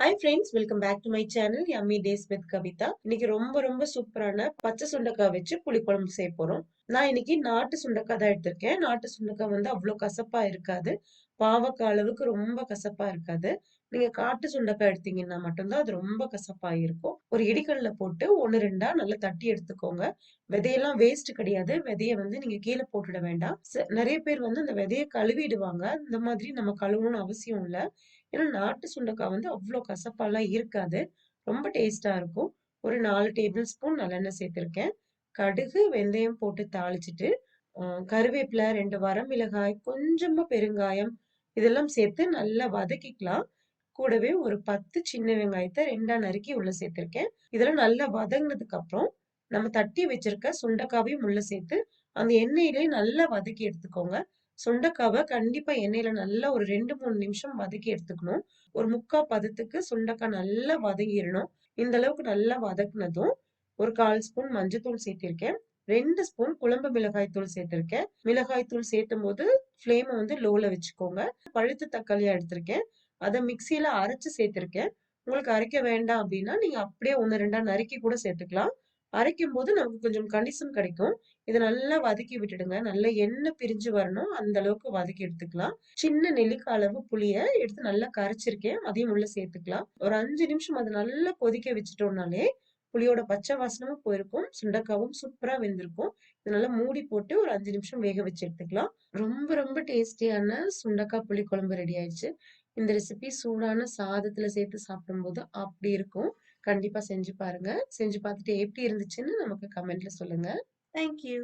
Hi friends, welcome back to my channel Yummy Days with Kavita. இன்னைக்கு ரொம்ப சூப்பரான பச்சை சுண்டைக்காய் வச்சு புளிக்குழம்பு செய்ய போறோம். நான் இன்னைக்கு நாட்டு சுண்டைக்காய் தான் எடுத்திருக்கேன். நாட்டு சுண்டைக்காய் வந்து அவ்வளோ கசப்பா இருக்காது. பாவக்காய் அளவுக்கு ரொம்ப கசப்பா இருக்காது. நீங்க காட்டு சுண்டைக்காய் எடுத்தீங்கன்னா மட்டும்தான் அது ரொம்ப கசப்பா இருக்கும். ஒரு இடிகல்ல போட்டு ஒன்னு ரெண்டா நல்லா தட்டி எடுத்துக்கோங்க. விதையெல்லாம் வேஸ்ட் கிடையாது. விதைய வந்து நீங்க கீழே போட்டுட வேண்டாம். நிறைய பேர் வந்து அந்த விதைய கழுவிடுவாங்க. இந்த மாதிரி நம்ம கழுவணும்னு அவசியம் இல்லை. ஏன்னா நாட்டு சுண்டைக்காய் வந்து அவ்வளோ கசப்பாலாம் இருக்காது. ரொம்ப டேஸ்டா இருக்கும். ஒரு 4 டேபிள் ஸ்பூன் நல்லெண்ணெய் சேர்த்திருக்கேன். கடுகு, வெந்தயம் போட்டு தாளிச்சுட்டு, கருவேப்பிலை, 2 வரமிளகாய், கொஞ்சமா பெருங்காயம் இதெல்லாம் சேர்த்து நல்லா வதக்கிக்கலாம். கூடவே ஒரு 10 சின்ன வெங்காயத்தை 2ஆ நறுக்கி உள்ள சேர்த்திருக்கேன். இதெல்லாம் நல்லா வதங்கினதுக்கு அப்புறம் நம்ம தட்டி வச்சிருக்க சுண்டைக்காவையும் உள்ள சேர்த்து அந்த எண்ணெயிலே நல்லா வதக்கி எடுத்துக்கோங்க. சுண்டைக்காவை கண்டிப்பா எண்ணெயில நல்லா ஒரு 2-3 நிமிஷம் வதக்கி எடுத்துக்கணும். ஒரு 3/4 பதத்துக்கு சுண்டைக்காய் நல்லா வதங்கிடணும். இந்த அளவுக்கு நல்லா வதக்குனதும் ஒரு 1/4 ஸ்பூன் மஞ்சத்தூள் சேர்த்திருக்கேன். 2 ஸ்பூன் குழம்பு மிளகாய் தூள் சேர்த்திருக்கேன். மிளகாய் தூள் சேர்த்தும் போது ஃப்ளேமை வந்து லோல வச்சுக்கோங்க. பழுத்த தக்காளியா எடுத்திருக்கேன். அதை மிக்சியில அரைச்சு சேர்த்திருக்கேன். உங்களுக்கு அரைக்க வேண்டாம் அப்படின்னா நீங்க அப்படியே 1 2ஆ நறுக்கி கூட சேர்த்துக்கலாம். அரைக்கும் போது நமக்கு கொஞ்சம் கணிசம் கிடைக்கும். இதை நல்லா வதக்கி விட்டுடுங்க. நல்லா எண்ணெய் பிரிஞ்சு வரணும். அந்த அளவுக்கு வதக்கி எடுத்துக்கலாம். சின்ன நெல்லிக்காய் அளவு புளிய எடுத்து நல்லா கரைச்சிருக்கேன். அதையும் உள்ள சேர்த்துக்கலாம். ஒரு 5 நிமிஷம் அதை நல்லா கொதிக்க வச்சுட்டோம்னாலே புளியோட பச்சை வாசனமும் போயிருக்கும். சுண்டைக்காவும் சூப்பரா வெந்திருக்கும். இது நல்லா மூடி போட்டு ஒரு 5 நிமிஷம் வேக வச்சு எடுத்துக்கலாம். ரொம்ப டேஸ்டியான சுண்டைக்காய் புளி குழம்பு ரெடி ஆயிடுச்சு. இந்த ரெசிபி சூடான சாதத்துல சேர்த்து சாப்பிடும்போது அப்படி இருக்கும். கண்டிப்பா செஞ்சு பாருங்க. செஞ்சு பார்த்துட்டு எப்படி இருந்துச்சுன்னு நமக்கு கமெண்ட்ல சொல்லுங்க. Thank you.